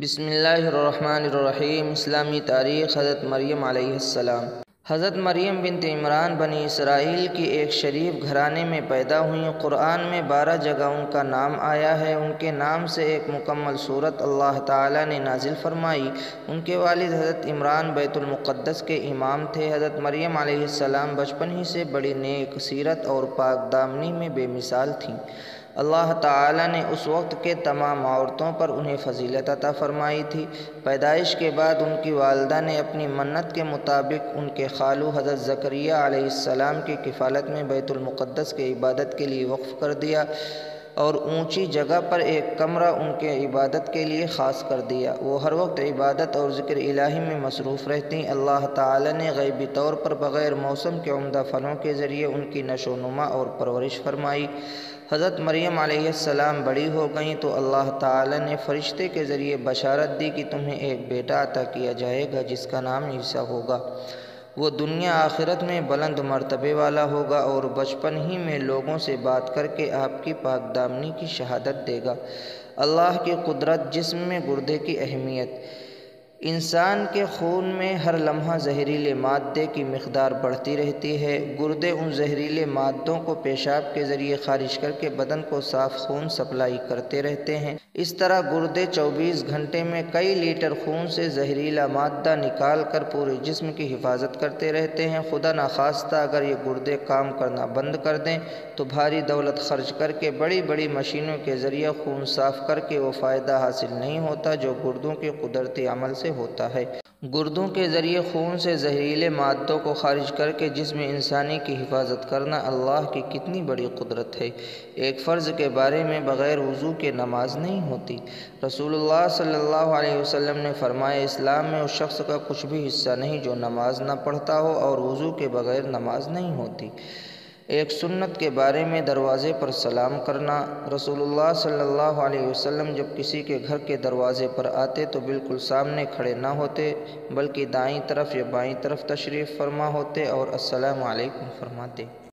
بسم اللہ الرحمن الرحیم۔ اسلامی تاریخ حضرت مریم علیہ السلام۔ حضرت مریم بنت عمران بنی اسرائیل کی ایک شریف گھرانے میں پیدا ہوئیں۔ قرآن میں 12 جگہ ان کا نام آیا ہے۔ ان کے نام سے ایک مکمل سورت اللہ تعالیٰ نے نازل فرمائی۔ ان کے والد حضرت عمران بیت المقدس کے امام تھے۔ حضرت مریم علیہ السلام بچپن ہی سے بڑی نیک سیرت اور پاک دامنی میں بے مثال تھیں۔ اللہ تعالیٰ نے اس وقت کے تمام عورتوں پر انہیں فضیلت عطا فرمائی تھی۔ پیدائش کے بعد ان کی والدہ نے اپنی منت کے مطابق ان کے خالو حضرت زکریہ علیہ السلام کی کفالت میں بیت المقدس کے عبادت کے لیے وقف کر دیا اور اونچی جگہ پر ایک کمرہ ان کے عبادت کے لیے خاص کر دیا۔ وہ ہر وقت عبادت اور ذکر الہی میں مصروف رہتیں۔ اللہ تعالیٰ نے غیبی طور پر بغیر موسم کے عمدہ پھلوں کے ذریعے ان کی نشو و نما اور پرورش فرمائی۔ حضرت مریم علیہ السلام بڑی ہو گئیں تو اللہ تعالیٰ نے فرشتے کے ذریعے بشارت دی کہ تمہیں ایک بیٹا عطا کیا جائے گا جس کا نام عیسیٰ ہوگا۔ وہ دنیا آخرت میں بلند مرتبے والا ہوگا اور بچپن ہی میں لوگوں سے بات کر کے آپ کی پاک دامنی کی شہادت دے گا۔ اللہ کی قدرت، جسم میں گردے کی اہمیت۔ انسان کے خون میں ہر لمحہ زہریلے مادے کی مقدار بڑھتی رہتی ہے۔ گردے ان زہریلے مادوں کو پیشاب کے ذریعے خارج کر کے بدن کو صاف خون سپلائی کرتے رہتے ہیں۔ اس طرح گردے 24 گھنٹے میں کئی لیٹر خون سے زہریلا مادہ نکال کر پورے جسم کی حفاظت کرتے رہتے ہیں۔ خدا نخواستہ اگر یہ گردے کام کرنا بند کر دیں تو بھاری دولت خرچ کر کے بڑی بڑی مشینوں کے ذریعے خون صاف کر کے وہ فائدہ حاصل نہیں ہوتا جو گردوں کے قدرتی عمل سے ہوتا ہے۔ گردوں کے ذریعے خون سے زہریلے مادوں کو خارج کر کے جسم انسانی کی حفاظت کرنا اللہ کی کتنی بڑی قدرت ہے۔ ایک فرض کے بارے میں بغیر وضو کے نماز نہیں ہوتی۔ رسول اللہ صلی اللہ علیہ وسلم نے فرمایا، اسلام میں اس شخص کا کچھ بھی حصہ نہیں جو نماز نہ پڑھتا ہو، اور وضو کے بغیر نماز نہیں ہوتی۔ ایک سنت کے بارے میں دروازے پر سلام کرنا۔ رسول اللہ صلی اللہ علیہ وسلم جب کسی کے گھر کے دروازے پر آتے تو بالکل سامنے کھڑے نہ ہوتے بلکہ دائیں طرف یا بائیں طرف تشریف فرما ہوتے اور السلام علیکم فرماتے۔